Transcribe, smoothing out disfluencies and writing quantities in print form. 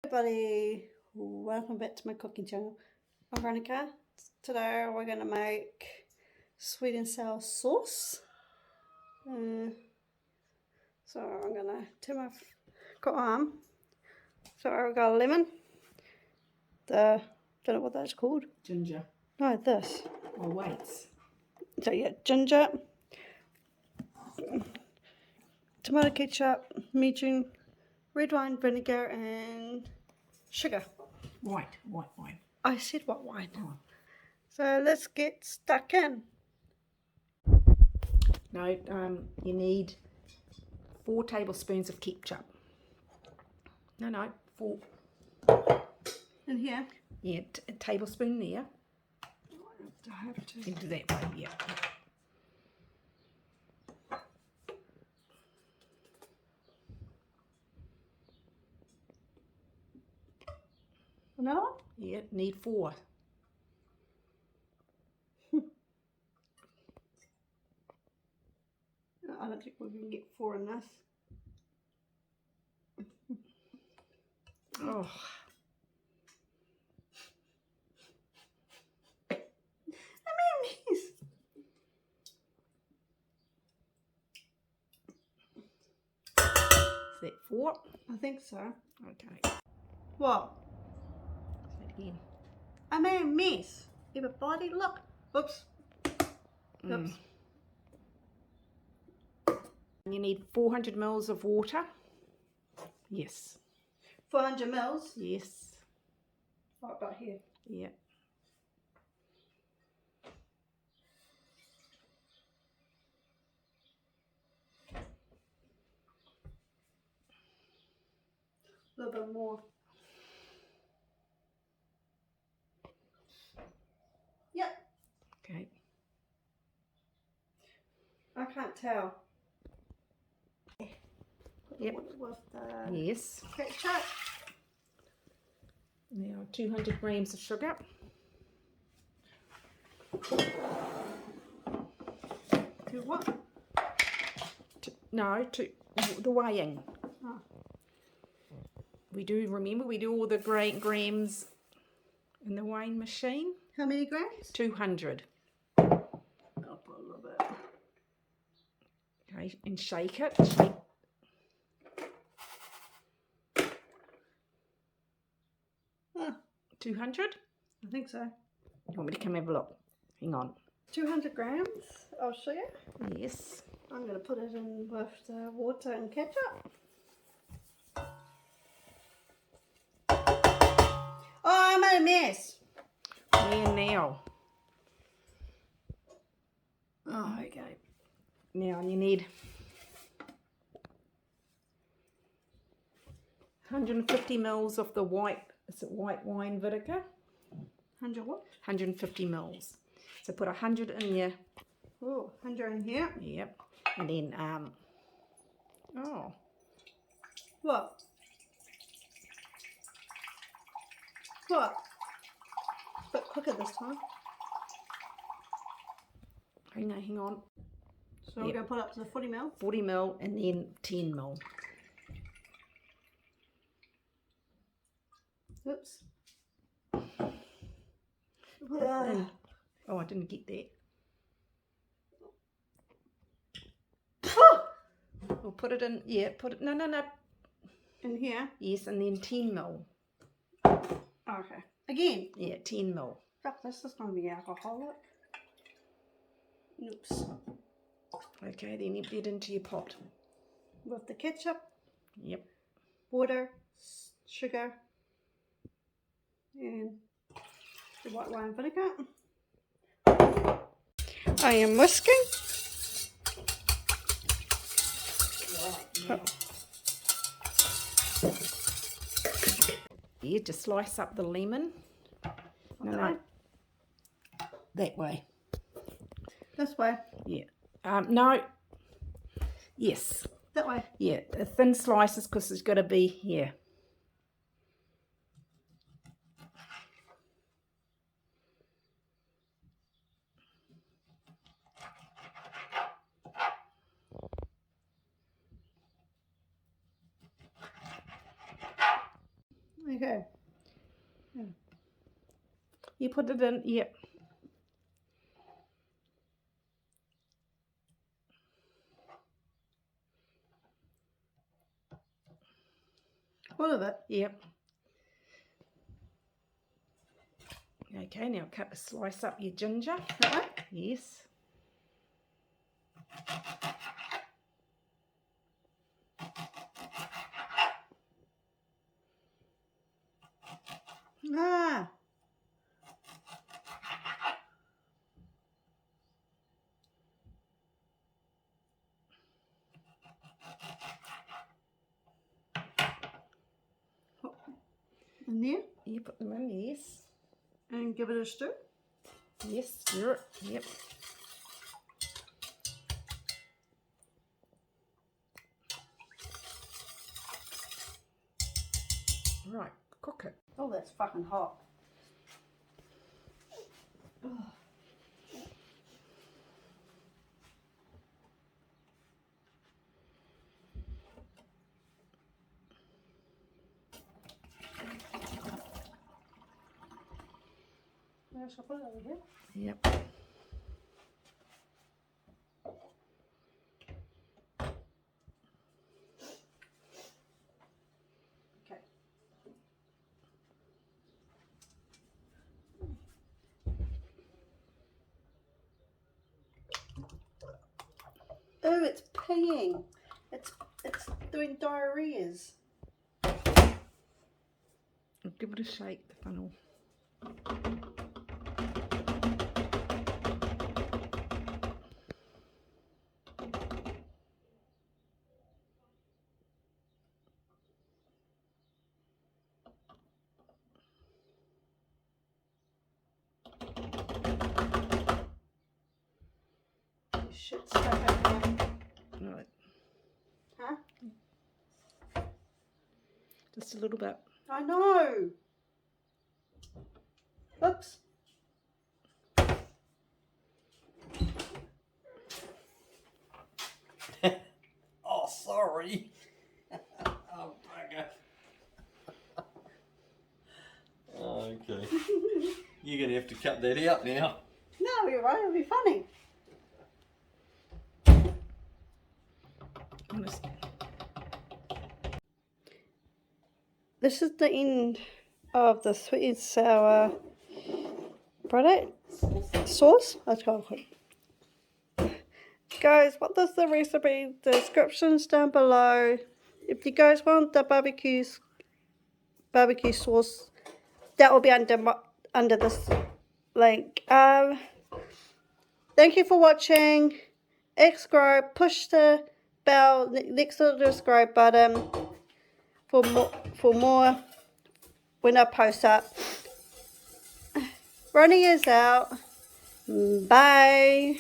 Everybody, welcome back to my cooking channel. I'm Veronica. Today we're going to make sweet and sour sauce. So I'm going to turn my arm. So I've got a lemon. Don't know what that's called. Ginger. No, this. Oh, weights. So yeah, ginger, tomato ketchup, meat, red wine vinegar, and sugar. White wine. I said what wine? Oh. So let's get stuck in. No, you need 4 tablespoons of ketchup. No, 4. In here? Yeah, a tablespoon there. I have to. Into that way, yeah. Another one? Yeah, need 4. I don't think we can get 4 in this. Oh. Is that 4? I think so. Okay. What? Say it again. I made a mess. Everybody, look. Oops. Oops. You need 400 mils of water. Yes. 400 mils. Yes. What about here? Yeah. A little bit more. Yep. Okay. I can't tell. Yep. With the Yes. ketchup. Now 200 grams of sugar. To what? To the weighing. Oh. We do all the grams in the weighing machine. How many grams? 200. I'll put a little bit. Okay, and shake it. 200? I think so. You want me to come have a look? Hang on. 200 grams of sugar. Yes. I'm going to put it in with the water and ketchup. Oh, I made a mess. There now. Oh, okay. Now you need 150 mils of the white wine vinegar? 100 what? 150 mils. So put 100 in your... Oh, 100 in here. Yep. And then, What? What? It's a bit quicker this time. hang on. So we're going to put up to the 40 mil. 40 mil and then 10 mil. Oops. Oh, I didn't get that. We'll put it in, no. In here? Yes, and then 10 mil. Okay. Again? Yeah, 10 mil. Fuck, this is going to be alcoholic. Oops. Okay, then empty it into your pot. With the ketchup. Yep. Water. Sugar. And the white wine vinegar. I am whisking. Yeah, just slice up the lemon. No. That way. This way. Yeah. No. Yes. That way. Yeah, thin slices because it's got to be, yeah. Okay. You put it in, yep. All of it? Yep. Okay, now slice up your ginger. That way? Yes. Ah. In there? You put them in, yes. And give it a stir? Yes, stir it, yep. Right, cook it. Oh, that's fucking hot. Oh. Yeah, shall I put it over here? Yep. Okay. Oh, it's peeing. It's doing diarrheas. Give it a shake, the funnel. Shit stuck over there. Right, Huh? just a little bit. I know. Oops. Oh, sorry. Oh, bugger. Oh, okay. You're going to have to cut that out now. No, you're right. It'll be funny. Honest. This is the end of the sweet and sour product sauce. Let's go. Guys, what does the recipe? The descriptions down below. If you guys want the barbecue sauce, that will be under this link. Thank you for watching. Subscribe. Push the bell next to the subscribe button for more when I post up. Ronnie is out. Bye.